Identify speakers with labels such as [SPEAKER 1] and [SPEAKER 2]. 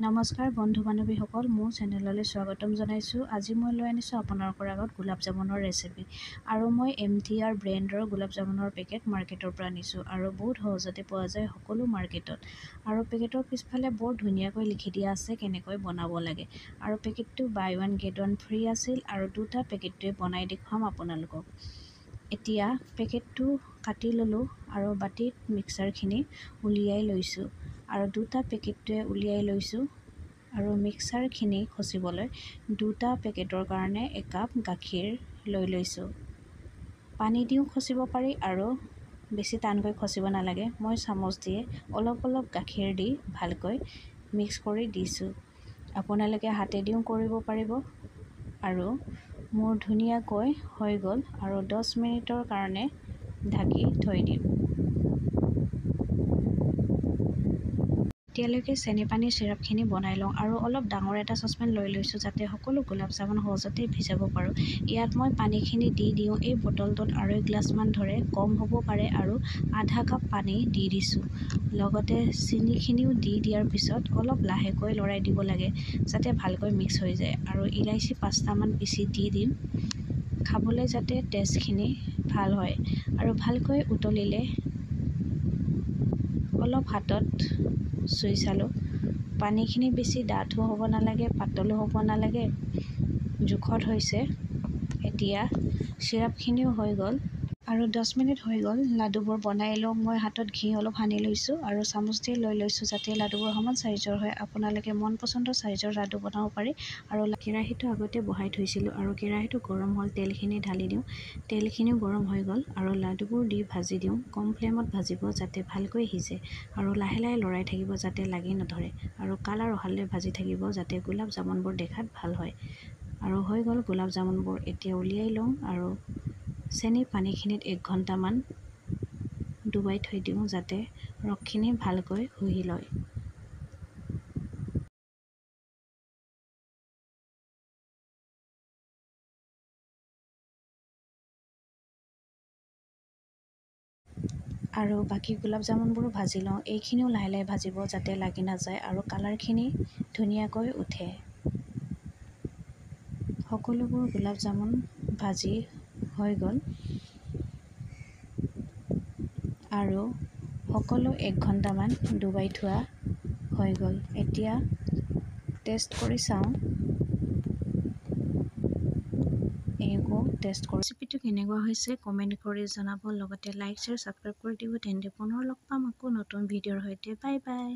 [SPEAKER 1] নমস্কাৰ বন্ধু বান্ধৱীসকল, মোৰ চেনেললৈ স্বাগতম জনাইছোঁ। আজি মই লৈ আনিছোঁ আপোনালোকৰ আগত গোলাপ জামুনৰ ৰেচিপি। আৰু মই MTR ব্ৰেণ্ডৰ গোলাপ জামুনৰ পেকেট মাৰ্কেটৰ পৰা আনিছোঁ আৰু বহুত সহজতে পোৱা যায় সকলো মাৰ্কেটত। আৰু পেকেটৰ পিছফালে বৰ ধুনীয়াকৈ লিখি দিয়া আছে কেনেকৈ বনাব লাগে। আৰু পেকেটটো buy one get one free আছিল আৰু দুটা পেকেটটোৱে বনাই দেখুৱাম আপোনালোকক। এতিয়া পেকেটটো কাটি ল'লোঁ আৰু বাটিত মিক্সাৰখিনি উলিয়াই লৈছোঁ আৰু দুটা পেকেটটোৱে উলিয়াই লৈছোঁ আৰু মিক্সাৰখিনি খচিবলৈ দুটা পেকেটৰ কাৰণে একাপ গাখীৰ লৈ লৈছোঁ। পানী দিও খচিব পাৰি আৰু বেছি টানকৈ খচিব নালাগে। মই চামুচ দিয়ে অলপ অলপ গাখীৰ দি ভালকৈ মিক্স কৰি দিছোঁ। আপোনালোকে হাতেদিও কৰিব পাৰিব। আৰু মোৰ ধুনীয়াকৈ হৈ গ'ল আৰু 10 মিনিটৰ কাৰণে ঢাকি থৈ দিম। এতিয়ালৈকে চেনি পানীৰ চিৰাপখিনি বনাই লওঁ আৰু অলপ ডাঙৰ এটা চচপেন লৈ লৈছোঁ যাতে সকলো গোলাপ জামুন সহজতে ভিজাব পাৰোঁ। ইয়াত মই পানীখিনি দি দিওঁ এই বটলটোত 2.5 গ্লাছমান ধৰে, কম হ'ব পাৰে আৰু আধা কাপ পানী দি দিছোঁ। লগতে চেনিখিনিও দি দিয়াৰ পিছত অলপ লাহেকৈ লৰাই দিব লাগে যাতে ভালকৈ মিক্স হৈ যায় আৰু ইলাইচি 5টামান পিচি দি দিম খাবলৈ যাতে টেষ্টখিনি ভাল হয়। আৰু ভালকৈ উতলিলে অলপ হাতত চুই চালোঁ। পানীখিনি বেছি ডাঠো হ'ব নালাগে, পাতলো হ'ব নালাগে, জোখত হৈছে। এতিয়া চিৰাপখিনিও হৈ গ'ল আৰু 10 মিনিট হৈ গ'ল। লাডুবোৰ বনাই লওঁ। মই হাতত ঘি অলপ সানি লৈছোঁ আৰু চামুচ দি লৈ লৈছোঁ যাতে লাডুবোৰ সমান চাইজৰ হয়। আপোনালোকে মন পচন্দৰ চাইজৰ লাডু বনাব পাৰি। আৰু কেৰাহীটো আগতে বহাই থৈছিলোঁ আৰু কেৰাহীটো গৰম হ'ল, তেলখিনি ঢালি দিওঁ। তেলখিনিও গৰম হৈ গ'ল আৰু লাডুবোৰ দি ভাজি দিওঁ। কম ফ্লেমত ভাজিব যাতে ভালকৈ সিজে আৰু লাহে লাহে লৰাই থাকিব যাতে লাগি নধৰে আৰু কালাৰ অহালৈ ভাজি থাকিব যাতে গোলাপ জামুনবোৰ দেখাত ভাল হয়। আৰু হৈ গ'ল গোলাপ জামুনবোৰ। এতিয়া উলিয়াই লওঁ আৰু চেনি পানীখিনিত 1 ঘণ্টামান ডুবাই থৈ দিওঁ যাতে ৰসখিনি ভালকৈ শুহি লয়। আৰু বাকী গোলাপ জামুনবোৰো ভাজি লওঁ। এইখিনিও লাহে লাহে ভাজিব যাতে লাগি নাযায় আৰু কালাৰখিনি ধুনীয়াকৈ উঠে। সকলোবোৰ গোলাপ জামুন ভাজি হৈ গ'ল আৰু সকলো 1 ঘণ্টামান ডুবাই থোৱা হৈ গ'ল। এতিয়া টেষ্ট কৰি চাওঁ। একো টেষ্ট কৰি ৰেচিপিটো কেনেকুৱা হৈছে কমেণ্ট কৰি জনাব। লগতে লাইক, শ্বেয়াৰ, ছাবস্ক্ৰাইব কৰি দিব। তেন্তে পুনৰ লগ পাম আকৌ নতুন ভিডিঅ'ৰ সৈতে। Bye bye.